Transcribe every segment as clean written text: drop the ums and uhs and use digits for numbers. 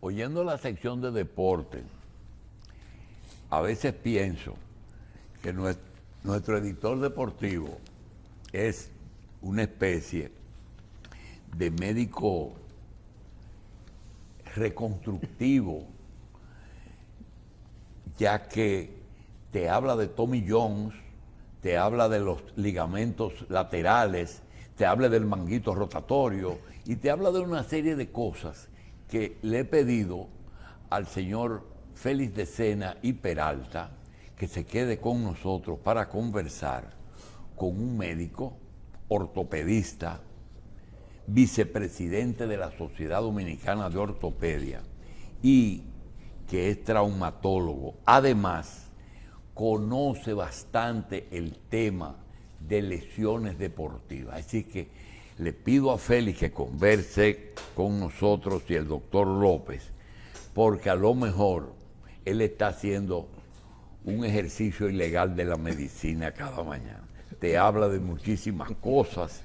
Oyendo la sección de deporte, a veces pienso que nuestro editor deportivo es una especie de médico reconstructivo, ya que te habla de Tommy Jones, te habla de los ligamentos laterales, te habla del manguito rotatorio y te habla de una serie de cosas que le he pedido al señor Félix de Sena y Peralta que se quede con nosotros para conversar con un médico ortopedista, vicepresidente de la Sociedad Dominicana de Ortopedia y que es traumatólogo. Además, conoce bastante el tema de lesiones deportivas. Así que le pido a Félix que converse con nosotros y el doctor López, porque a lo mejor él está haciendo un ejercicio ilegal de la medicina cada mañana. Te habla de muchísimas cosas.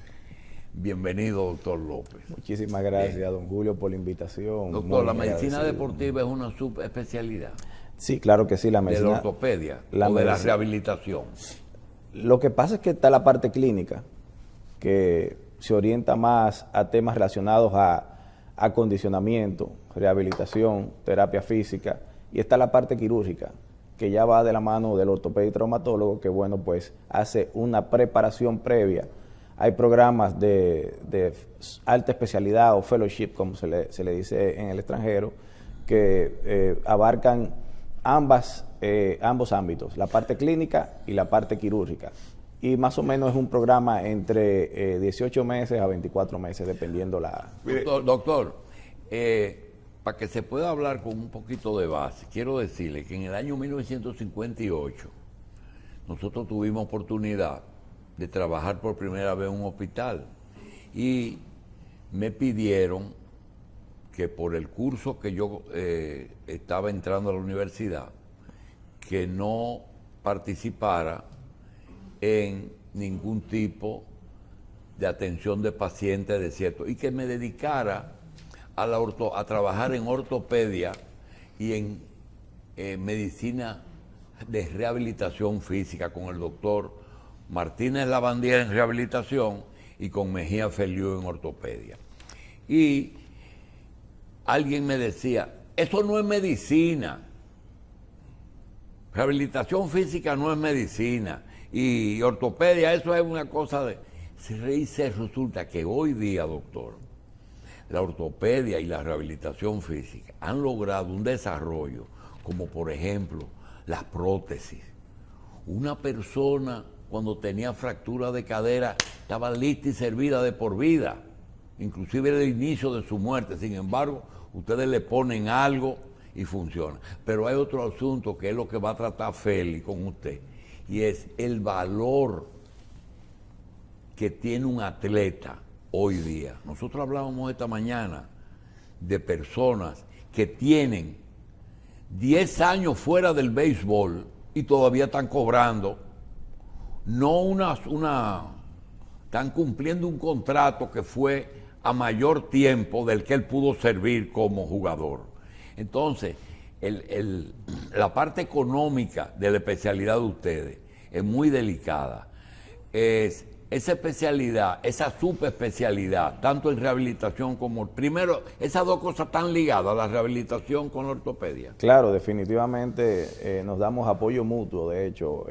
Bienvenido, doctor López. Muchísimas gracias, don Julio, por la invitación. Doctor, ¿la medicina deportiva es una subespecialidad? Sí, claro que sí, la medicina. ¿De la ortopedia o de la rehabilitación? Lo que pasa es que está la parte clínica, que se orienta más a temas relacionados a acondicionamiento, rehabilitación, terapia física, y está la parte quirúrgica, que ya va de la mano del ortopeda y traumatólogo, que bueno, pues hace una preparación previa. Hay programas de alta especialidad o fellowship, como se le dice en el extranjero, que abarcan ambos ámbitos, la parte clínica y la parte quirúrgica. Y más o menos es un programa entre 18 meses a 24 meses, dependiendo la... Doctor, para que se pueda hablar con un poquito de base, quiero decirle que en el año 1958 nosotros tuvimos oportunidad de trabajar por primera vez en un hospital y me pidieron que por el curso que yo estaba entrando a la universidad, que no participara en ningún tipo de atención de pacientes de cierto, y que me dedicara a trabajar en ortopedia y en medicina de rehabilitación física con el doctor Martínez Lavandiera en rehabilitación y con Mejía Feliu en ortopedia. Y alguien me decía, eso no es medicina, rehabilitación física no es medicina, y ortopedia, eso es una cosa de... Se resulta que hoy día, doctor, la ortopedia y la rehabilitación física han logrado un desarrollo, como por ejemplo las prótesis. Una persona cuando tenía fractura de cadera estaba lista y servida de por vida, inclusive era el inicio de su muerte. Sin embargo, ustedes le ponen algo y funciona. Pero hay otro asunto que es lo que va a tratar Félix con usted, y es el valor que tiene un atleta hoy día. Nosotros hablábamos esta mañana de personas que tienen 10 años fuera del béisbol y todavía están cobrando, están cumpliendo un contrato que fue a mayor tiempo del que él pudo servir como jugador. Entonces, la parte económica de la especialidad de ustedes es muy delicada. Esa especialidad, esa subespecialidad, tanto en rehabilitación como... Primero, esas dos cosas están ligadas, la rehabilitación con la ortopedia. Claro, definitivamente nos damos apoyo mutuo. De hecho,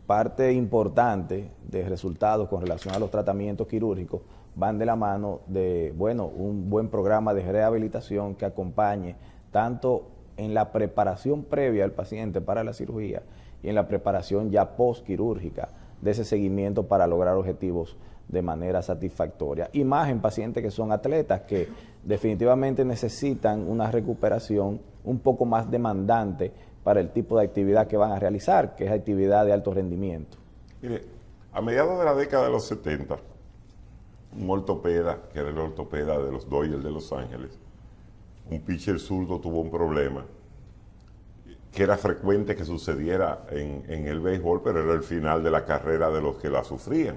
parte importante de resultados con relación a los tratamientos quirúrgicos van de la mano de, bueno, un buen programa de rehabilitación que acompañe tanto en la preparación previa del paciente para la cirugía y en la preparación ya postquirúrgica de ese seguimiento para lograr objetivos de manera satisfactoria. Y más en pacientes que son atletas, que definitivamente necesitan una recuperación un poco más demandante para el tipo de actividad que van a realizar, que es actividad de alto rendimiento. Mire, a mediados de la década de los 70, un ortopeda, que era el ortopeda de los Dodgers de Los Ángeles, un pitcher zurdo tuvo un problema que era frecuente que sucediera en el béisbol, pero era el final de la carrera de los que la sufrían,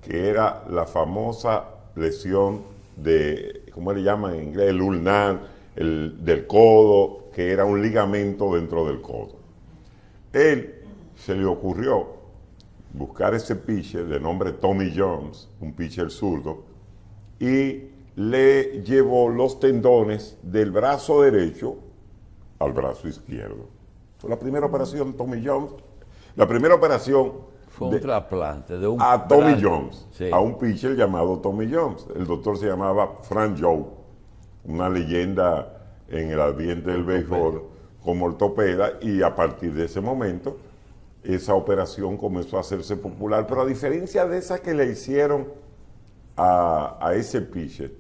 que era la famosa lesión de, ¿cómo le llaman en inglés? El ulnar, del codo, que era un ligamento dentro del codo. Él se le ocurrió buscar ese pitcher de nombre Tommy Jones, un pitcher zurdo, y le llevó los tendones del brazo derecho al brazo izquierdo. Fue la primera operación de Tommy Jones. La primera operación Fue un trasplante de un a Tommy brazo. Jones, Sí. a un pitcher llamado Tommy Jones. El doctor se llamaba Frank Joe, una leyenda en el ambiente del béisbol como ortopeda, y a partir de ese momento esa operación comenzó a hacerse popular, pero a diferencia de esa que le hicieron a ese pitcher,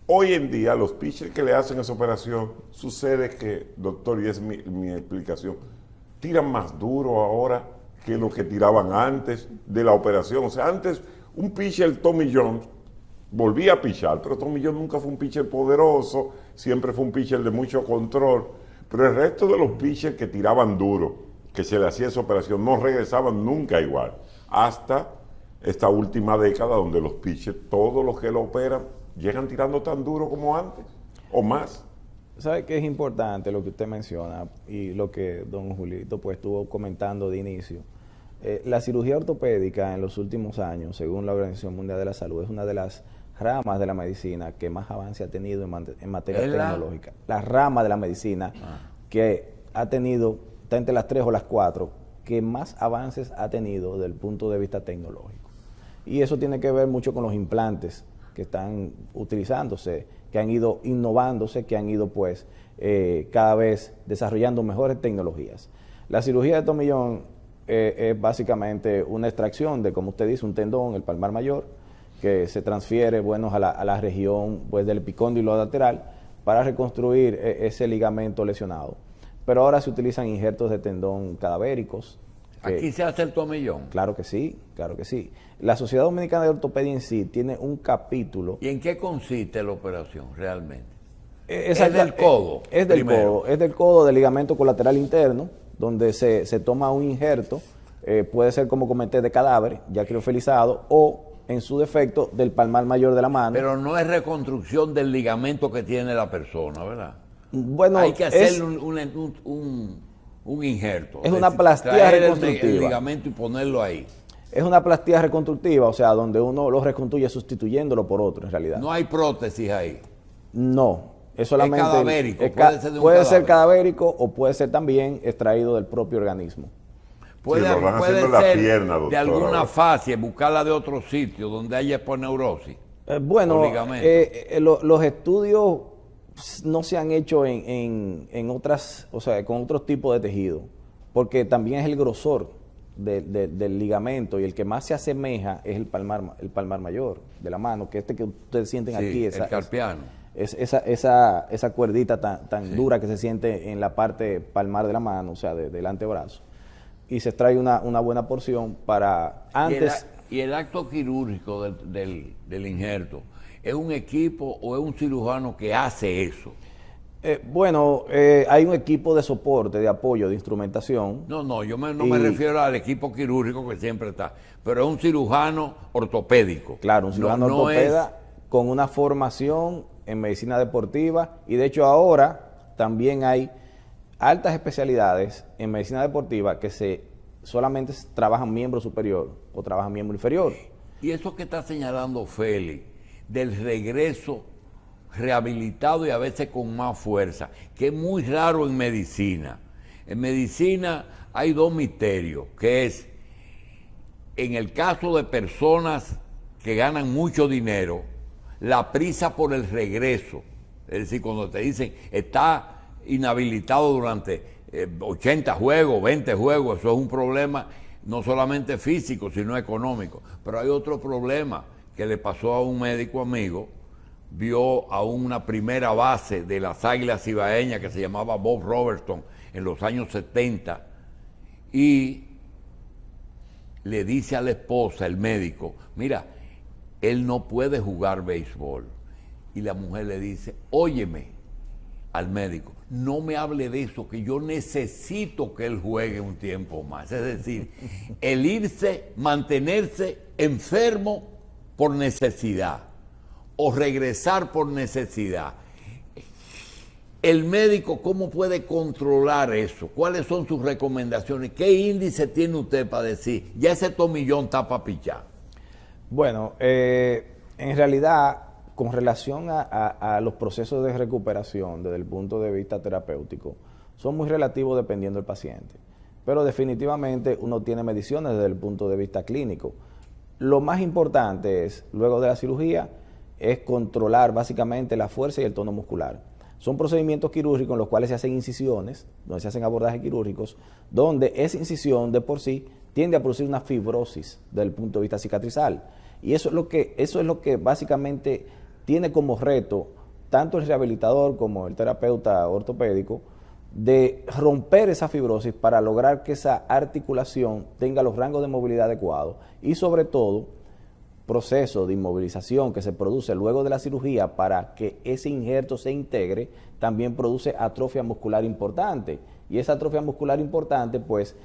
hoy en día los pitchers que le hacen esa operación, sucede que, doctor, y es mi explicación, tiran más duro ahora que lo que tiraban antes de la operación. O sea, antes un pitcher, Tommy Jones, volvía a pichar, pero Tommy Jones nunca fue un pitcher poderoso, siempre fue un pitcher de mucho control, pero el resto de los pitchers que tiraban duro, que se le hacía esa operación, no regresaban nunca igual, hasta esta última década donde los pitchers, todos los que lo operan, llegan tirando tan duro como antes, o más. ¿Sabe qué es importante lo que usted menciona y lo que don Julito pues estuvo comentando de inicio? La cirugía ortopédica en los últimos años, según la Organización Mundial de la Salud, es una de las ramas de la medicina que más avance ha tenido en materia tecnológica. La rama de la medicina que ha tenido, está entre las 3 o las 4, que más avances ha tenido desde el punto de vista tecnológico. Y eso tiene que ver mucho con los implantes que están utilizándose, que han ido innovándose, que han ido pues cada vez desarrollando mejores tecnologías. La cirugía de tomillón es básicamente una extracción de, como usted dice, un tendón, el palmar mayor, que se transfiere bueno, a la región pues, del epicóndilo lateral para reconstruir ese ligamento lesionado. Pero ahora se utilizan injertos de tendón cadavéricos. ¿Aquí se hace el tomillón? Claro que sí, claro que sí. La Sociedad Dominicana de Ortopedia en sí tiene un capítulo. ¿Y en qué consiste la operación realmente? Es del codo, Es del primero. codo, es del codo, del ligamento colateral interno, donde se toma un injerto, puede ser como comenté de cadáver, ya criofilizado, o en su defecto del palmar mayor de la mano. Pero no es reconstrucción del ligamento que tiene la persona, ¿verdad? Bueno, hay que hacerle un injerto. Es una plastía traer reconstructiva. el ligamento y ponerlo ahí. Es una plastía reconstructiva, o sea, donde uno lo reconstruye sustituyéndolo por otro, en realidad. No hay prótesis ahí. No, es solamente... Es cadavérico, puede ser de un puede ser cadáver. cadavérico o puede ser también extraído del propio organismo. Puede, Sí, lo van puede haciendo en la ser pierna, de doctor, alguna ahora. fascia, buscarla de otro sitio donde haya eponeurosis. Bueno, o ligamento. los estudios no se han hecho en otras, o sea, con otros tipos de tejido, porque también es el grosor del ligamento y el que más se asemeja es el palmar mayor de la mano, que que ustedes sienten Sí, aquí, el carpiano. esa cuerdita tan Sí. dura que se siente en la parte palmar de la mano, o sea, del antebrazo. Y se extrae una buena porción para antes... ¿Y el acto quirúrgico del injerto es un equipo o es un cirujano que hace eso? Hay un equipo de soporte, de apoyo, de instrumentación. No, yo no me refiero al equipo quirúrgico que siempre está, pero es un cirujano ortopédico. Claro, un cirujano ortopeda con una formación en medicina deportiva, y de hecho ahora también hay altas especialidades en medicina deportiva que solamente trabajan miembro superior o trabajan miembro inferior. Y eso que está señalando Félix, del regreso rehabilitado y a veces con más fuerza, que es muy raro en medicina. En medicina hay dos misterios, que es, en el caso de personas que ganan mucho dinero, la prisa por el regreso. Es decir, cuando te dicen, está inhabilitado durante 80 juegos, 20 juegos, eso es un problema no solamente físico, sino económico. Pero hay otro problema que le pasó a un médico amigo. Vio a una primera base de las Águilas Cibaeñas que se llamaba Bob Robertson en los años 70 y le dice a la esposa, el médico, mira, él no puede jugar béisbol. Y la mujer le dice, óyeme, al médico, no me hable de eso, que yo necesito que él juegue un tiempo más. Es decir, el mantenerse enfermo por necesidad o regresar por necesidad. el médico, ¿cómo puede controlar eso? ¿Cuáles son sus recomendaciones? ¿Qué índice tiene usted para decir, ya ese tomillón está para pichar? Bueno, en realidad, con relación a los procesos de recuperación desde el punto de vista terapéutico, son muy relativos dependiendo del paciente. Pero definitivamente uno tiene mediciones desde el punto de vista clínico. Lo más importante es, luego de la cirugía, es controlar básicamente la fuerza y el tono muscular. Son procedimientos quirúrgicos en los cuales se hacen incisiones, donde se hacen abordajes quirúrgicos, donde esa incisión de por sí tiende a producir una fibrosis desde el punto de vista cicatrizal. Y eso es lo que básicamente tiene como reto tanto el rehabilitador como el terapeuta ortopédico, de romper esa fibrosis para lograr que esa articulación tenga los rangos de movilidad adecuados y sobre todo proceso de inmovilización que se produce luego de la cirugía para que ese injerto se integre, también produce atrofia muscular importante y esa atrofia muscular importante pues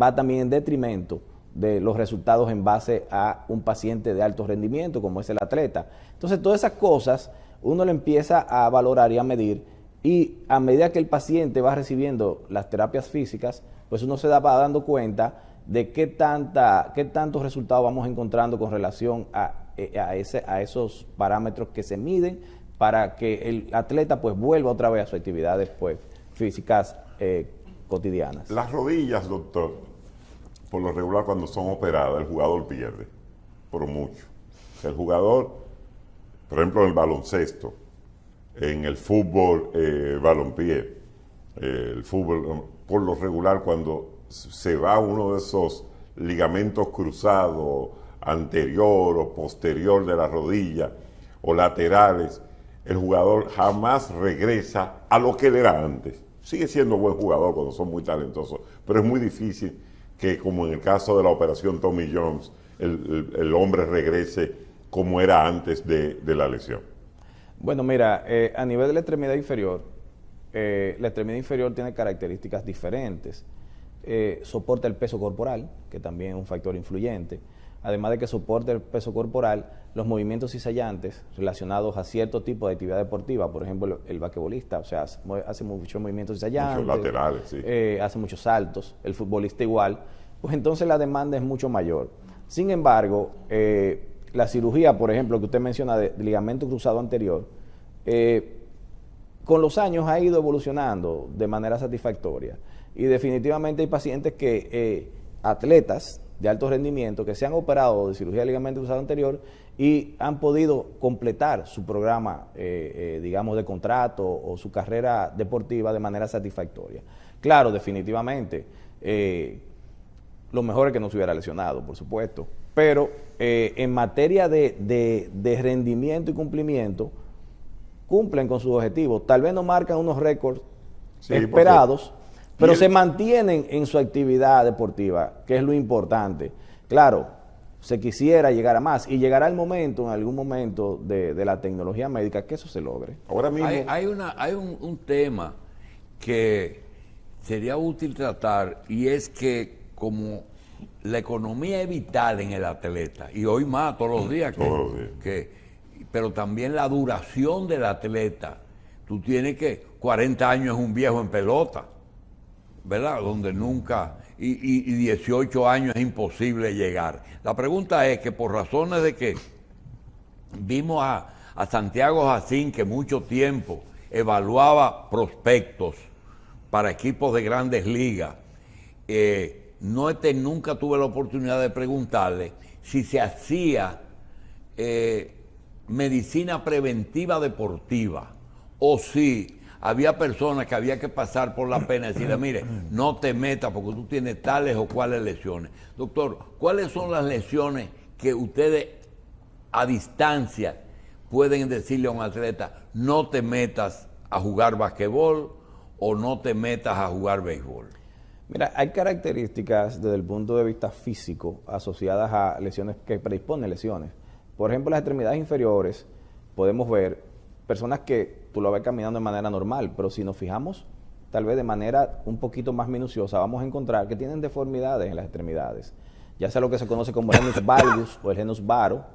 va también en detrimento de los resultados en base a un paciente de alto rendimiento como es el atleta. Entonces todas esas cosas uno le empieza a valorar y a medir. Y a medida que el paciente va recibiendo las terapias físicas, pues uno se va dando cuenta de qué tantos resultados vamos encontrando con relación a esos parámetros que se miden para que el atleta pues vuelva otra vez a sus actividades pues, físicas cotidianas. Las rodillas, doctor, por lo regular cuando son operadas, el jugador pierde, por mucho. El jugador, por ejemplo, en el baloncesto, en el fútbol balompié, el fútbol, por lo regular cuando se va uno de esos ligamentos cruzados anterior o posterior de la rodilla o laterales, el jugador jamás regresa a lo que él era antes. Sigue siendo buen jugador cuando son muy talentosos, pero es muy difícil que, como en el caso de la operación Tommy Jones, el hombre regrese como era antes de la lesión. Bueno, mira, a nivel de la extremidad inferior tiene características diferentes. Soporta el peso corporal, que también es un factor influyente. Además de que soporta el peso corporal, los movimientos cizallantes relacionados a cierto tipo de actividad deportiva, por ejemplo, el basquetbolista, o sea, hace muchos movimientos cizallantes. Muchos laterales, sí. Hace muchos saltos, el futbolista igual, pues entonces la demanda es mucho mayor. Sin embargo, la cirugía, por ejemplo, que usted menciona de ligamento cruzado anterior, con los años ha ido evolucionando de manera satisfactoria y definitivamente hay pacientes atletas de alto rendimiento que se han operado de cirugía de ligamento cruzado anterior y han podido completar su programa, digamos, de contrato o su carrera deportiva de manera satisfactoria. Claro, definitivamente, lo mejor es que no se hubiera lesionado, por supuesto, pero en materia de rendimiento y cumplimiento, cumplen con sus objetivos. Tal vez no marcan unos récords esperados, pero se mantienen en su actividad deportiva, que es lo importante. Claro, se quisiera llegar a más y llegará el momento, en algún momento de la tecnología médica, que eso se logre. Ahora mismo Hay un tema que sería útil tratar y es que como la economía es vital en el atleta y hoy más todos los días pero también la duración del atleta. Tú tienes que 40 años es un viejo en pelota, ¿verdad? Donde nunca, y 18 años es imposible llegar. La pregunta es que por razones de que vimos a Santiago Jacín que mucho tiempo evaluaba prospectos para equipos de grandes ligas, nunca tuve la oportunidad de preguntarle si se hacía medicina preventiva deportiva o si había personas que había que pasar por la pena y decirle, mire, no te metas porque tú tienes tales o cuales lesiones. Doctor, ¿cuáles son las lesiones que ustedes a distancia pueden decirle a un atleta, no te metas a jugar basquetbol o no te metas a jugar béisbol? Mira, hay características desde el punto de vista físico asociadas a lesiones que predisponen lesiones. Por ejemplo, las extremidades inferiores, podemos ver personas que tú lo ves caminando de manera normal, pero si nos fijamos tal vez de manera un poquito más minuciosa, vamos a encontrar que tienen deformidades en las extremidades, ya sea lo que se conoce como el genus valgus o el genus varo,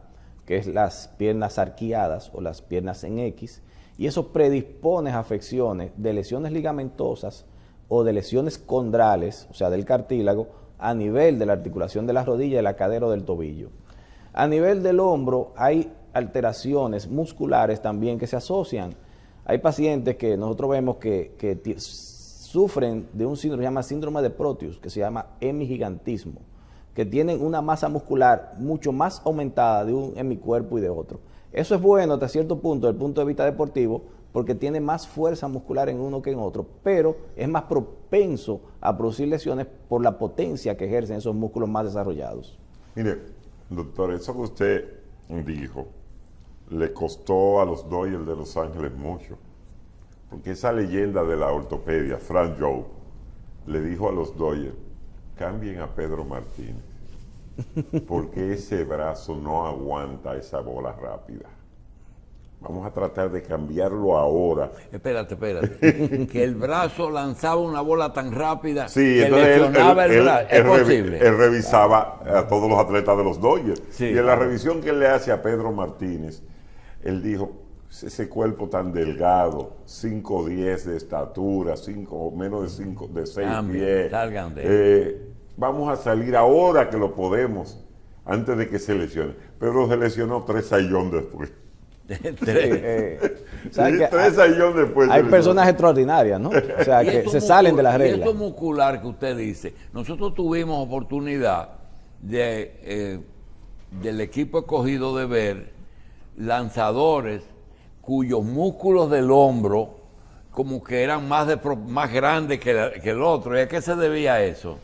que es las piernas arqueadas o las piernas en X, y eso predispone a afecciones de lesiones ligamentosas o de lesiones condrales, o sea, del cartílago, a nivel de la articulación de la rodilla, de la cadera o del tobillo. A nivel del hombro hay alteraciones musculares también que se asocian. Hay pacientes que nosotros vemos que sufren de un síndrome que se llama síndrome de Proteus, que se llama hemigigantismo, que tienen una masa muscular mucho más aumentada de un hemicuerpo y de otro. Eso es bueno hasta cierto punto, desde el punto de vista deportivo, porque tiene más fuerza muscular en uno que en otro, pero es más propenso a producir lesiones por la potencia que ejercen esos músculos más desarrollados. Mire, doctor, eso que usted dijo le costó a los Dodgers de Los Ángeles mucho, porque esa leyenda de la ortopedia, Frank Joe, le dijo a los Dodgers, cambien a Pedro Martínez, porque ese brazo no aguanta esa bola rápida. Vamos a tratar de cambiarlo ahora. Espérate. Que el brazo lanzaba una bola tan rápida Sí, que entonces lesionaba el brazo. ¿Es posible? Él revisaba a todos los atletas de los Dodgers. Sí, y en la revisión que él le hace a Pedro Martínez, él dijo, ese cuerpo tan delgado, 5'10" de estatura, menos de 6 pies. Salgan de Vamos a salir ahora que lo podemos, antes de que se lesione. Pero se lesionó 3 sayón después. ¿Sabes que 3 sayón después. hay personas extraordinarias, ¿no? O sea, que se salen de las Y reglas. eso muscular que usted dice, nosotros tuvimos oportunidad del equipo escogido de ver lanzadores cuyos músculos del hombro como que eran más grandes que el otro. ¿Y a qué se debía eso?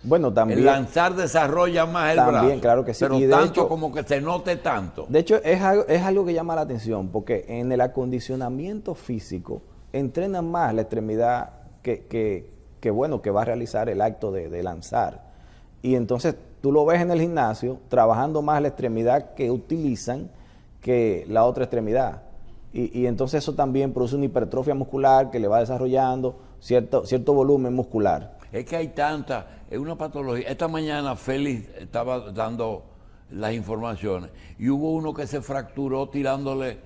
Bueno, también. El lanzar desarrolla más el También, brazo. claro que sí. Pero Y de tanto hecho, como que se note tanto. De hecho, es algo que llama la atención, porque en el acondicionamiento físico entrenan más la extremidad que va a realizar el acto de lanzar. Y entonces tú lo ves en el gimnasio trabajando más la extremidad que utilizan que la otra extremidad. Y entonces eso también produce una hipertrofia muscular que le va desarrollando cierto volumen muscular. Es que hay es una patología. Esta mañana Félix estaba dando las informaciones y hubo uno que se fracturó tirándole,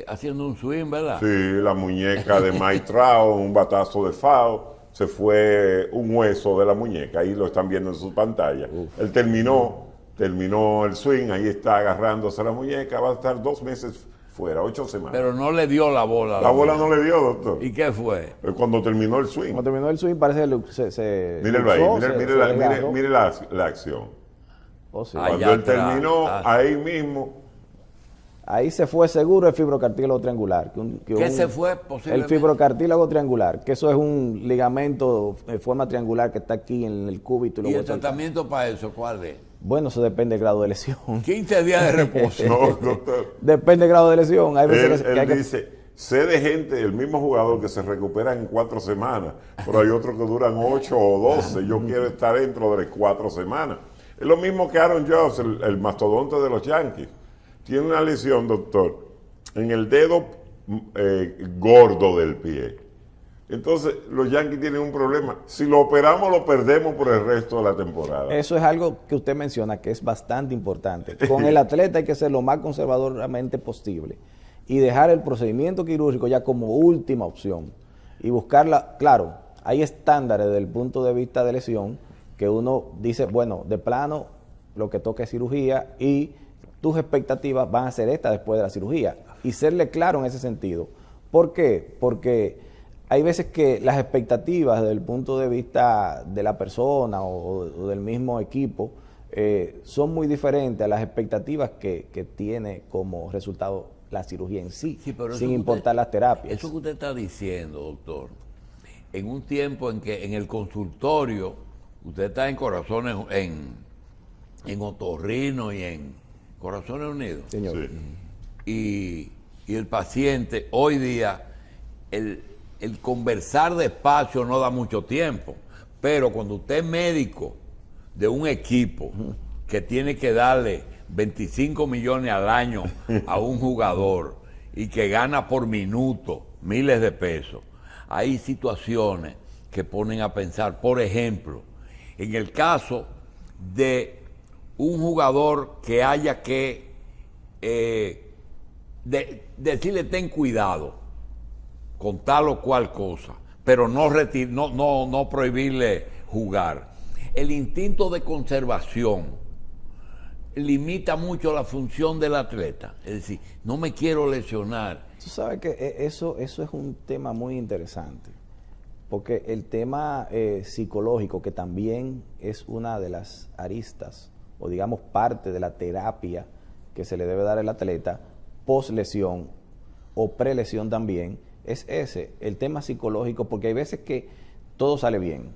haciendo un swing, ¿verdad? Sí, la muñeca de Mike Trout, un batazo de foul, se fue un hueso de la muñeca, ahí lo están viendo en su pantalla. Él terminó el swing, ahí está agarrándose la muñeca, va a estar 2 meses fuera, 8 semanas. Pero no le dio la bola. La bola no le dio, doctor. ¿Y qué fue? Cuando terminó el swing. Cuando terminó el swing parece que se Mire la acción. Oh, sí. Allá Cuando él atrás. terminó, ahí mismo, Ahí se fue seguro el fibrocartílago triangular. ¿Qué se fue El posiblemente? fibrocartílago triangular, que eso es un ligamento de forma triangular que está aquí en el cúbito. ¿Y luego el tratamiento para eso cuál es? Bueno, eso depende del grado de lesión. 15 días de reposo. no, doctor. Depende del grado de lesión. Hay veces que Él hay que... dice, sé de gente, el mismo jugador que se recupera en 4 semanas, pero hay otros que duran 8 o 12. Yo quiero estar dentro de 4 semanas. Es lo mismo que Aaron Judge, el mastodonte de los Yankees. Tiene una lesión, doctor, en el dedo gordo del pie. Entonces, los Yankees tienen un problema. Si lo operamos, lo perdemos por el resto de la temporada. Eso es algo que usted menciona que es bastante importante. Con el atleta hay que ser lo más conservadoramente posible y dejar el procedimiento quirúrgico ya como última opción y buscarla. Claro, hay estándares desde el punto de vista de lesión que uno dice, bueno, de plano lo que toca es cirugía y tus expectativas van a ser estas después de la cirugía y serle claro en ese sentido. ¿Por qué? Porque hay veces que las expectativas desde el punto de vista de la persona o del mismo equipo son muy diferentes a las expectativas que tiene como resultado la cirugía en sí, pero sin importar las terapias. Eso que usted está diciendo, doctor, en un tiempo en que en el consultorio usted está en Corazones, en Otorrino y en Corazones Unidos. Señor. Sí. Y el paciente, hoy día, el conversar despacio no da mucho tiempo, pero cuando usted es médico de un equipo que tiene que darle 25 millones al año a un jugador y que gana por minuto miles de pesos, hay situaciones que ponen a pensar. Por ejemplo, en el caso de un jugador que haya que decirle ten cuidado, con tal o cual cosa, pero no prohibirle jugar. El instinto de conservación limita mucho la función del atleta. Es decir, no me quiero lesionar. Tú sabes que eso es un tema muy interesante, porque el tema psicológico, que también es una de las aristas, o digamos parte de la terapia que se le debe dar al atleta, post lesión o pre-lesión también, es ese, el tema psicológico, porque hay veces que todo sale bien.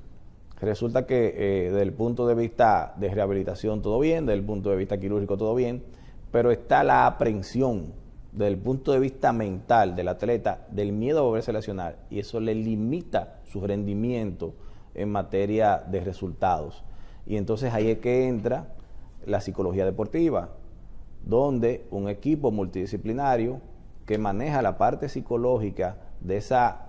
Resulta que desde el punto de vista de rehabilitación todo bien, desde el punto de vista quirúrgico todo bien, pero está la aprensión desde el punto de vista mental del atleta, del miedo a volverse a lesionar, y eso le limita su rendimiento en materia de resultados. Y entonces ahí es que entra la psicología deportiva, donde un equipo multidisciplinario que maneja la parte psicológica de esa,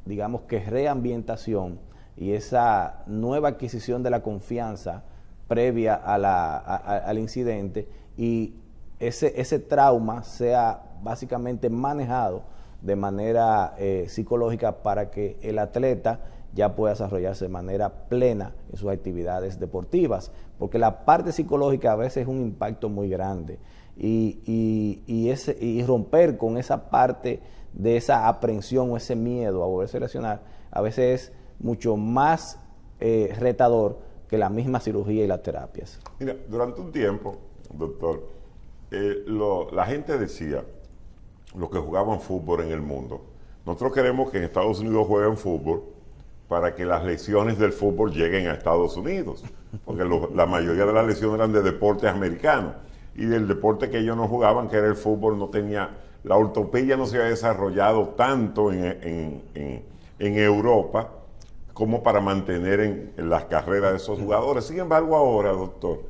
digamos que reambientación y esa nueva adquisición de la confianza previa al incidente, y ese trauma sea básicamente manejado de manera psicológica para que el atleta ya pueda desarrollarse de manera plena en sus actividades deportivas, porque la parte psicológica a veces es un impacto muy grande, y romper con esa parte de esa aprensión o ese miedo a volverse a lesionar a veces es mucho más retador que la misma cirugía y las terapias. Mira, durante un tiempo, doctor, la gente decía, los que jugaban fútbol en el mundo, nosotros queremos que en Estados Unidos jueguen fútbol para que las lesiones del fútbol lleguen a Estados Unidos, porque la mayoría de las lesiones eran de deportes americanos, y del deporte que ellos no jugaban, que era el fútbol, no tenía, la ortopedia no se había desarrollado tanto en Europa como para mantener en las carreras de esos jugadores. Sin embargo, ahora, doctor,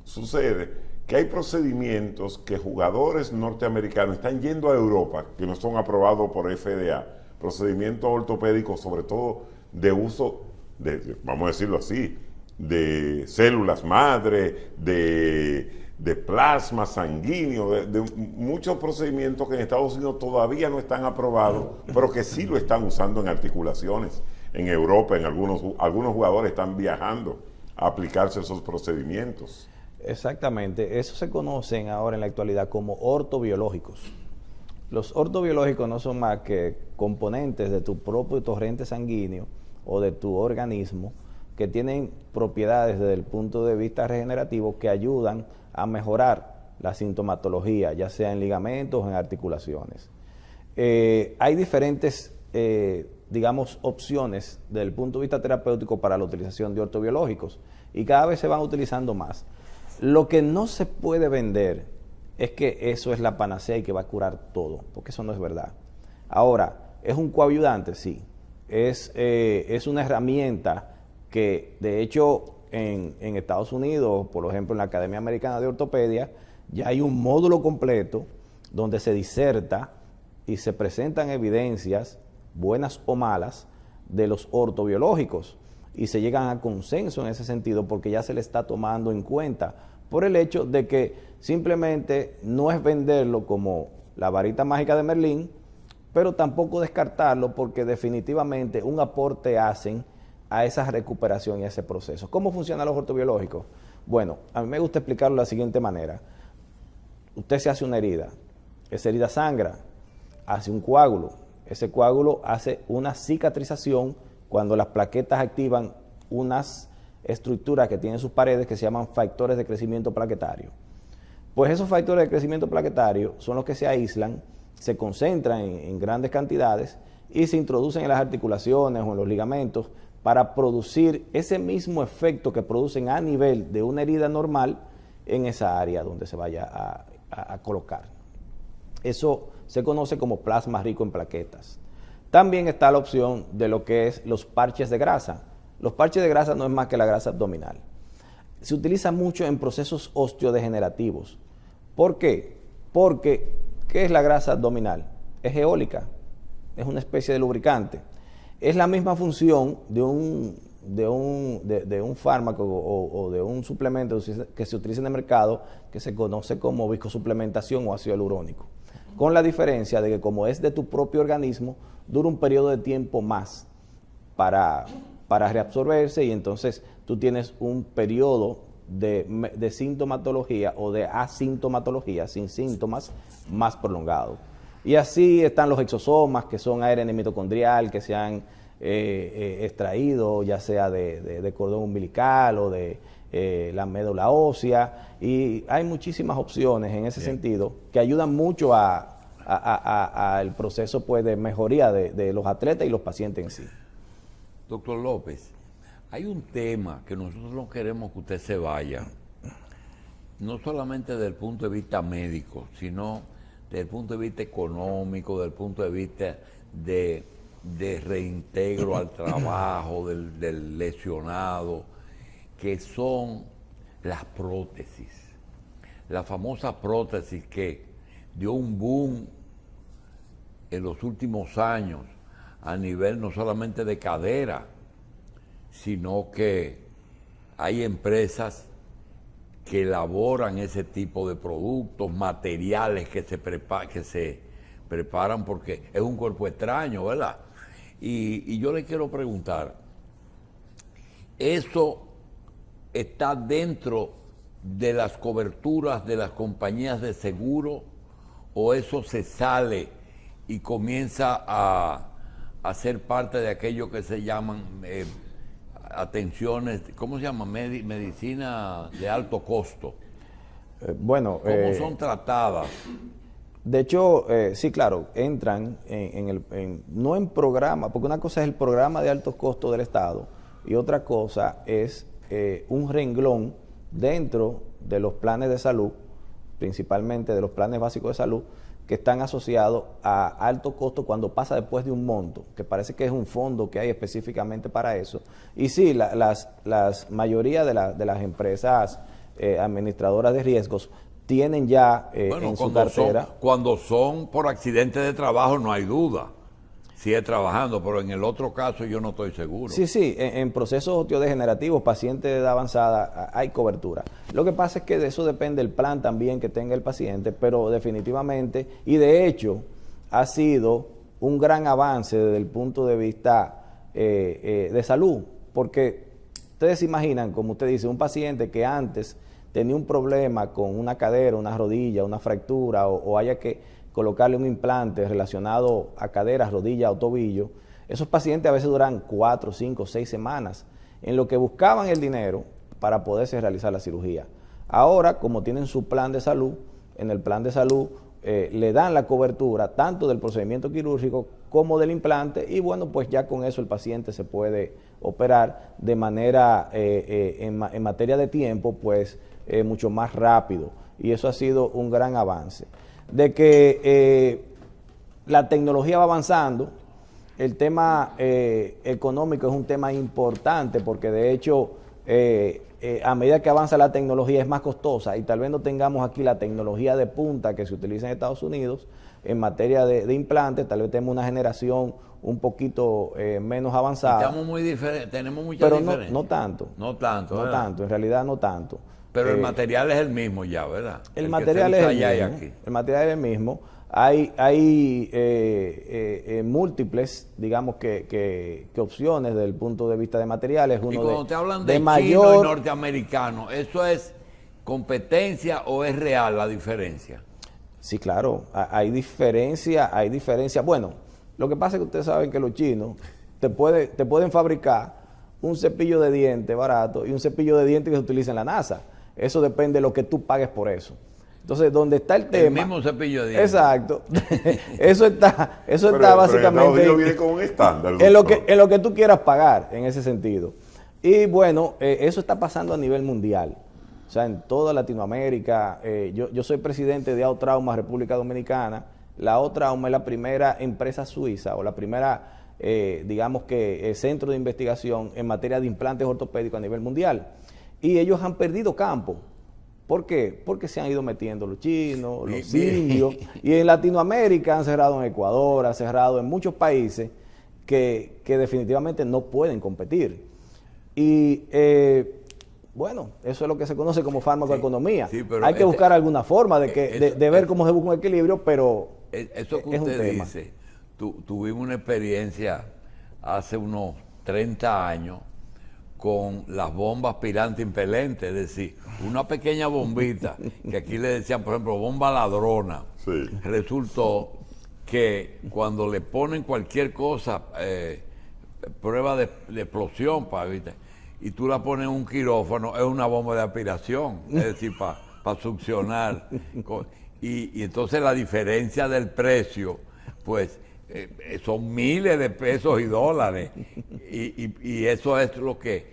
sucede que hay procedimientos que jugadores norteamericanos están yendo a Europa, que no son aprobados por FDA, procedimientos ortopédicos, sobre todo de uso, vamos a decirlo así, de células madre, de plasma sanguíneo, de muchos procedimientos que en Estados Unidos todavía no están aprobados, pero que sí lo están usando en articulaciones. En Europa, algunos jugadores están viajando a aplicarse esos procedimientos. Exactamente, eso se conocen ahora en la actualidad como ortobiológicos. Los ortobiológicos no son más que componentes de tu propio torrente sanguíneo o de tu organismo que tienen propiedades desde el punto de vista regenerativo que ayudan a mejorar la sintomatología, ya sea en ligamentos o en articulaciones. Hay diferentes, digamos, opciones desde el punto de vista terapéutico para la utilización de ortobiológicos, y cada vez se van utilizando más. Lo que no se puede vender es que eso es la panacea y que va a curar todo, porque eso no es verdad. Ahora, ¿es un coayudante? Sí. Es una herramienta que, de hecho, en Estados Unidos, por ejemplo, en la Academia Americana de Ortopedia, ya hay un módulo completo donde se diserta y se presentan evidencias, buenas o malas, de los ortobiológicos, y se llegan a consenso en ese sentido porque ya se le está tomando en cuenta, por el hecho de que simplemente no es venderlo como la varita mágica de Merlín, pero tampoco descartarlo porque definitivamente un aporte hacen a esa recuperación y a ese proceso. ¿Cómo funcionan los ortobiológicos? Bueno, a mí me gusta explicarlo de la siguiente manera. Usted se hace una herida, esa herida sangra, hace un coágulo, ese coágulo hace una cicatrización cuando las plaquetas activan unas estructuras que tienen sus paredes que se llaman factores de crecimiento plaquetario. Pues esos factores de crecimiento plaquetario son los que se aíslan, se concentran en grandes cantidades y se introducen en las articulaciones o en los ligamentos para producir ese mismo efecto que producen a nivel de una herida normal en esa área donde se vaya a colocar. Eso se conoce como plasma rico en plaquetas. También está la opción de lo que es los parches de grasa. Los parches de grasa no es más que la grasa abdominal. Se utiliza mucho en procesos osteodegenerativos. ¿Por qué? Porque, ¿qué es la grasa abdominal? Es eólica, es una especie de lubricante. Es la misma función de un fármaco o de un suplemento que se utiliza en el mercado que se conoce como viscosuplementación o ácido hialurónico. Con la diferencia de que como es de tu propio organismo, dura un periodo de tiempo más para reabsorberse, y entonces tú tienes un periodo de sintomatología o de asintomatología, sin síntomas, más prolongado. Y así están los exosomas, que son ARN mitocondrial, que se han extraído, ya sea de cordón umbilical o de la médula ósea, y hay muchísimas opciones en ese sentido que ayudan mucho al proceso, pues, de mejoría de los atletas y los pacientes en sí. Doctor López, hay un tema que nosotros no queremos que usted se vaya, no solamente desde el punto de vista médico, sino desde el punto de vista económico, desde el punto de vista de reintegro al trabajo del lesionado, que son las prótesis. La famosa prótesis que dio un boom en los últimos años a nivel no solamente de cadera, sino que hay empresas que elaboran ese tipo de productos, materiales que se preparan porque es un cuerpo extraño, ¿verdad? Y yo le quiero preguntar, ¿eso está dentro de las coberturas de las compañías de seguro o eso se sale y comienza a ser parte de aquello que se llaman atenciones, ¿cómo se llama? Medicina de alto costo? Bueno, ¿cómo son tratadas? De hecho, sí, claro, entran no en programa, porque una cosa es el programa de altos costos del Estado y otra cosa es un renglón dentro de los planes de salud, principalmente de los planes básicos de salud, que están asociados a alto costo cuando pasa después de un monto, que parece que es un fondo que hay específicamente para eso. Y sí, las mayoría de las empresas administradoras de riesgos tienen ya en su cartera. Cuando son por accidente de trabajo no hay duda, sigue trabajando, pero en el otro caso yo no estoy seguro. Sí, en procesos osteodegenerativos, pacientes de edad avanzada, hay cobertura. Lo que pasa es que de eso depende el plan también que tenga el paciente, pero definitivamente, y de hecho, ha sido un gran avance desde el punto de vista de salud, porque ustedes se imaginan, como usted dice, un paciente que antes tenía un problema con una cadera, una rodilla, una fractura, o haya que colocarle un implante relacionado a caderas, rodillas o tobillo, esos pacientes a veces duran 4, 5, 6 semanas en lo que buscaban el dinero para poderse realizar la cirugía. Ahora, como tienen su plan de salud, en el plan de salud le dan la cobertura tanto del procedimiento quirúrgico como del implante, y bueno, pues ya con eso el paciente se puede operar de manera, en materia de tiempo, pues mucho más rápido, y eso ha sido un gran avance. De que la tecnología va avanzando, el tema económico es un tema importante, porque de hecho a medida que avanza la tecnología es más costosa, y tal vez no tengamos aquí la tecnología de punta que se utiliza en Estados Unidos en materia de implantes, tal vez tenemos una generación un poquito menos avanzada. Estamos muy diferentes, tenemos muchas diferencias. Pero no tanto. No tanto, No tanto, en realidad no tanto. Pero el material es el mismo ya, ¿verdad? El material es el mismo. El material es el mismo. Hay múltiples, digamos, que opciones desde el punto de vista de materiales. Y cuando te hablan de mayor chino y norteamericano, ¿eso es competencia o es real la diferencia? Sí, claro, hay diferencia. Bueno, lo que pasa es que ustedes saben que los chinos te pueden fabricar un cepillo de dientes barato y un cepillo de dientes que se utiliza en la NASA. Eso depende de lo que tú pagues por eso. Entonces, donde está el tema... El mismo cepillo de dientes. Exacto. eso está básicamente... Pero el viene con un estándar. En lo que tú quieras pagar, en ese sentido. Y bueno, eso está pasando a nivel mundial. O sea, en toda Latinoamérica. Yo soy presidente de AOTrauma República Dominicana. La AOTrauma es la primera empresa suiza, o la primera, digamos que, centro de investigación en materia de implantes ortopédicos a nivel mundial. Y ellos han perdido campo. ¿Por qué? Porque se han ido metiendo los chinos, los indios, y en Latinoamérica han cerrado en Ecuador, han cerrado en muchos países que definitivamente no pueden competir. Y bueno, eso es lo que se conoce como farmacoeconomía. Sí, hay que buscar alguna forma de ver cómo se busca un equilibrio, pero eso que usted dice, tuvimos una experiencia hace unos 30 años con las bombas aspirante impelente, es decir, una pequeña bombita, que aquí le decían, por ejemplo, bomba ladrona. Sí. Resultó que cuando le ponen cualquier cosa, prueba de explosión, ¿viste? Y tú la pones en un quirófano, es una bomba de aspiración, es decir, para succionar. Y entonces la diferencia del precio, pues, son miles de pesos y dólares. Y eso es lo que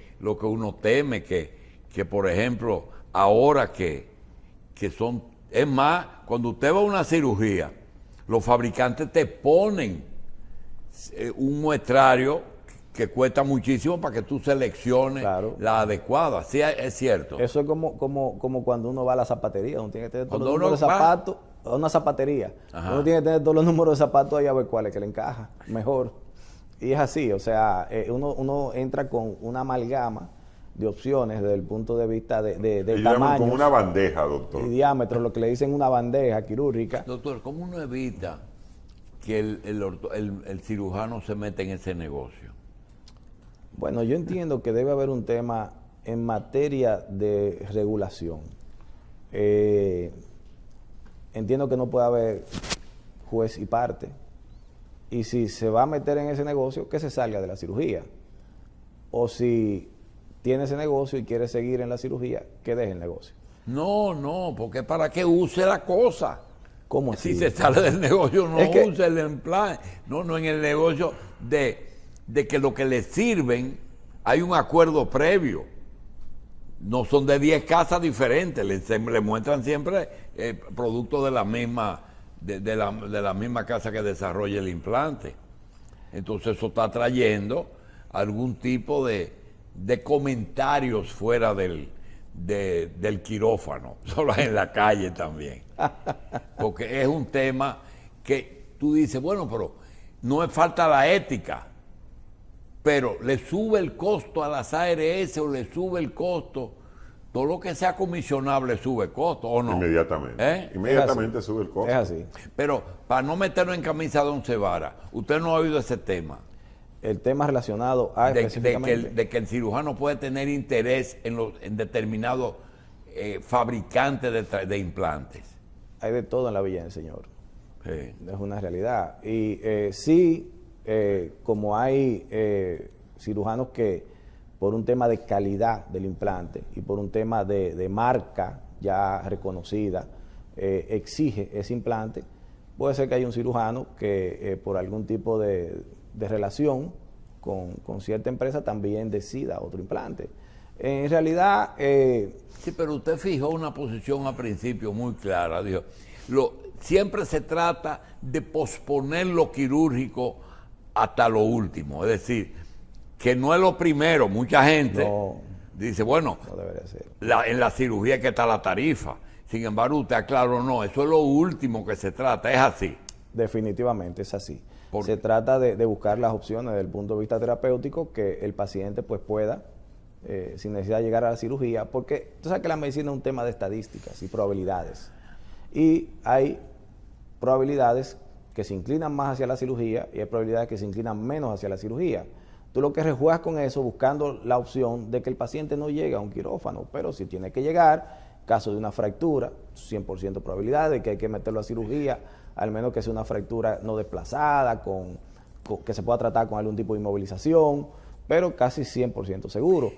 uno teme, que por ejemplo, ahora que son... Es más, cuando usted va a una cirugía, los fabricantes te ponen un muestrario que cuesta muchísimo para que tú selecciones la adecuada. Sí, es cierto. Eso es como cuando uno va a la zapatería, uno tiene que tener todos Cuando los números de uno va- zapatos, a una zapatería, Ajá. uno tiene que tener todos los números de zapatos ahí a ver cuál es que le encaja mejor. Y es así, o sea, uno entra con una amalgama de opciones desde el punto de vista de Y llaman tamaños como una bandeja, doctor. y diámetros, lo que le dicen una bandeja quirúrgica. Doctor, ¿cómo uno evita que el cirujano se meta en ese negocio? Bueno, yo entiendo que debe haber un tema en materia de regulación. Entiendo que no puede haber juez y parte. Y si se va a meter en ese negocio, que se salga de la cirugía. O si tiene ese negocio y quiere seguir en la cirugía, que deje el negocio. No, porque para que use la cosa. ¿Cómo así? Si se sale del negocio, no Es que- use el implante. No, en el negocio de que lo que le sirven, hay un acuerdo previo. No son de 10 casas diferentes, le muestran siempre productos de la misma de la misma casa que desarrolla el implante. Entonces eso está trayendo algún tipo de comentarios fuera del quirófano, solo en la calle también. Porque es un tema que tú dices, bueno, pero no es falta la ética, pero le sube el costo a las ARS o le sube el costo, todo lo que sea comisionable sube costo, ¿o no? Inmediatamente. Inmediatamente sube el costo. Es así. Pero para no meternos en camisa de once varas, usted no ha oído ese tema, El tema relacionado a específicamente. de que el cirujano puede tener interés en determinados fabricantes de implantes. Hay de todo en la Villa del Señor. Sí. Es una realidad. Y sí, como hay cirujanos que por un tema de calidad del implante y por un tema de marca ya reconocida, exige ese implante, puede ser que haya un cirujano que por algún tipo de relación con cierta empresa también decida otro implante. En realidad... Sí, pero usted fijó una posición al principio muy clara, dijo, siempre se trata de posponer lo quirúrgico hasta lo último, es decir, que no es lo primero. Mucha gente No. dice, bueno, no debería ser. en la cirugía que está la tarifa. Sin embargo, usted aclaró, no, eso es lo último que se trata, es así. Definitivamente es así. ¿Por Se qué? trata de buscar las opciones desde el punto de vista terapéutico que el paciente pues pueda, sin necesidad de llegar a la cirugía, porque tú sabes que la medicina es un tema de estadísticas y probabilidades. Y hay probabilidades que se inclinan más hacia la cirugía y hay probabilidades que se inclinan menos hacia la cirugía. Tú lo que rejuegas con eso buscando la opción de que el paciente no llegue a un quirófano, pero si tiene que llegar, caso de una fractura, 100% probabilidad de que hay que meterlo a cirugía, al menos que sea una fractura no desplazada, que se pueda tratar con algún tipo de inmovilización, pero casi 100% seguro.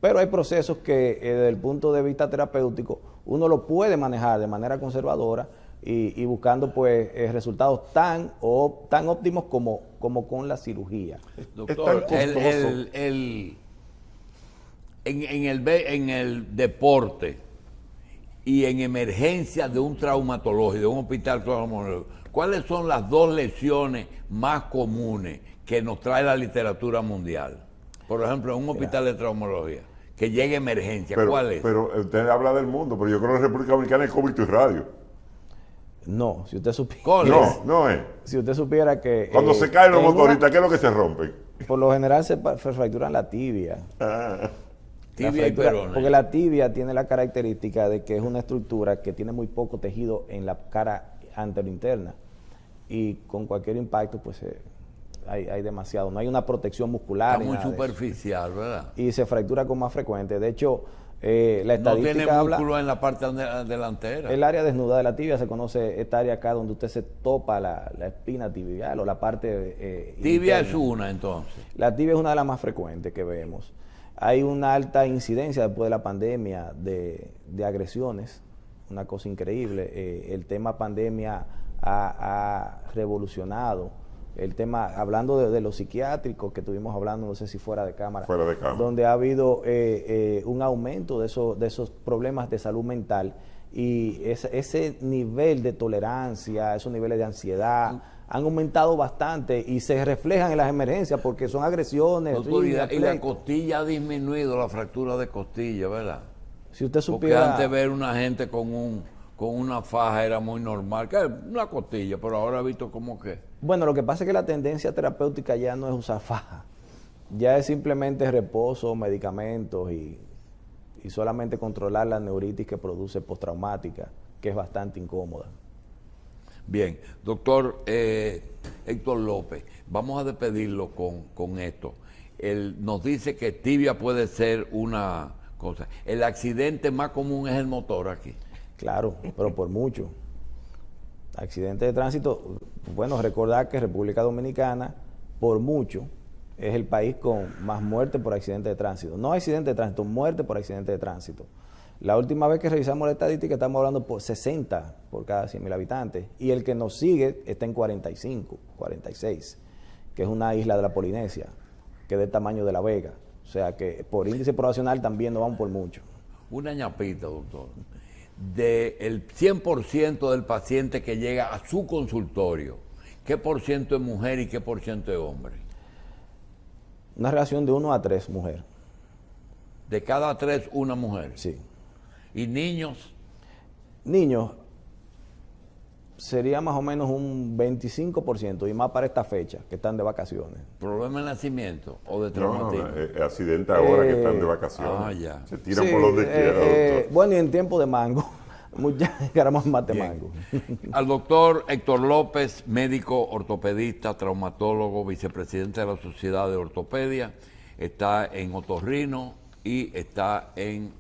Pero hay procesos que desde el punto de vista terapéutico uno lo puede manejar de manera conservadora y buscando pues resultados tan óptimos como con la cirugía. Doctor, tan costoso. en el deporte y en emergencia de un traumatológico, de un hospital traumatológico, ¿cuáles son las dos lesiones más comunes que nos trae la literatura mundial? Por ejemplo, en un hospital de traumatología, que llegue emergencia, ¿cuál es? Pero usted habla del mundo, pero yo creo que en la República Dominicana es COVID y radio. No, si usted supiera, ¿Cuál? No es. si usted supiera que Cuando se caen los en una- motoristas, ¿qué es lo que se rompen? por lo general se fracturan la tibia. Ah, Tibia La y fractura- peroné. porque la tibia tiene la característica de que es una estructura que tiene muy poco tejido en la cara anterointerna y con cualquier impacto pues hay demasiado, no hay una protección muscular. Está muy nada de eso. superficial, ¿verdad? Y se fractura con más frecuencia. De hecho, la No estadística tiene habla, músculo en la parte delantera. el área desnuda de la tibia se conoce esta área acá donde usted se topa la espina tibial o la parte Tibia interna. es una, entonces. La tibia es una de las más frecuentes que vemos. Hay una alta incidencia después de la pandemia de agresiones, una cosa increíble. El tema pandemia ha revolucionado el tema, hablando de lo psiquiátrico que estuvimos hablando, no sé si fuera de cámara, donde ha habido un aumento de esos problemas de salud mental y ese nivel de tolerancia, esos niveles de ansiedad han aumentado bastante y se reflejan en las emergencias porque son agresiones. Doctor, y la pleitos. costilla ha disminuido, la fractura de costilla, ¿verdad? Si usted Porque supiera, antes ver una gente con una faja era muy normal, que una costilla, pero ahora he visto como que... bueno, lo que pasa es que la tendencia terapéutica ya no es usar faja, ya es simplemente reposo, medicamentos y solamente controlar la neuritis que produce postraumática, que es bastante incómoda. Bien, doctor Héctor López, vamos a despedirlo con esto. Él nos dice que tibia puede ser una cosa. El accidente más común es el motor aquí. Claro, pero por mucho. Accidentes de tránsito, bueno, recordar que República Dominicana, por mucho, es el país con más muertes por accidentes de tránsito. No accidentes de tránsito, muertes por accidentes de tránsito. La última vez que revisamos la estadística estamos hablando por 60 por cada 100.000 habitantes. Y el que nos sigue está en 45, 46, que es una isla de la Polinesia, que es del tamaño de La Vega. O sea que por índice poblacional también nos vamos por mucho. Una ñapita, doctor. Del 100% del paciente que llega a su consultorio, ¿qué por ciento es mujer y qué por ciento es hombre? Una relación de 1 a 3, mujer. De cada 3, una mujer. Sí. ¿Y niños? Niños, sería más o menos un 25%, y más para esta fecha, que están de vacaciones. ¿Problema de nacimiento o de No, traumatismo? accidente ahora que están de vacaciones. Ah, ya. Se tiran Sí, por donde quiera, doctor. bueno, y en tiempo de mango, muchas ganamos más de mango. Al doctor Héctor López, médico ortopedista, traumatólogo, vicepresidente de la Sociedad de Ortopedia, está en Otorrino y está en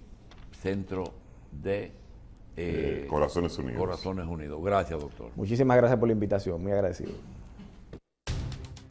Centro de Corazones Unidos. Corazones Unidos. Gracias, doctor. Muchísimas gracias por la invitación, muy agradecido.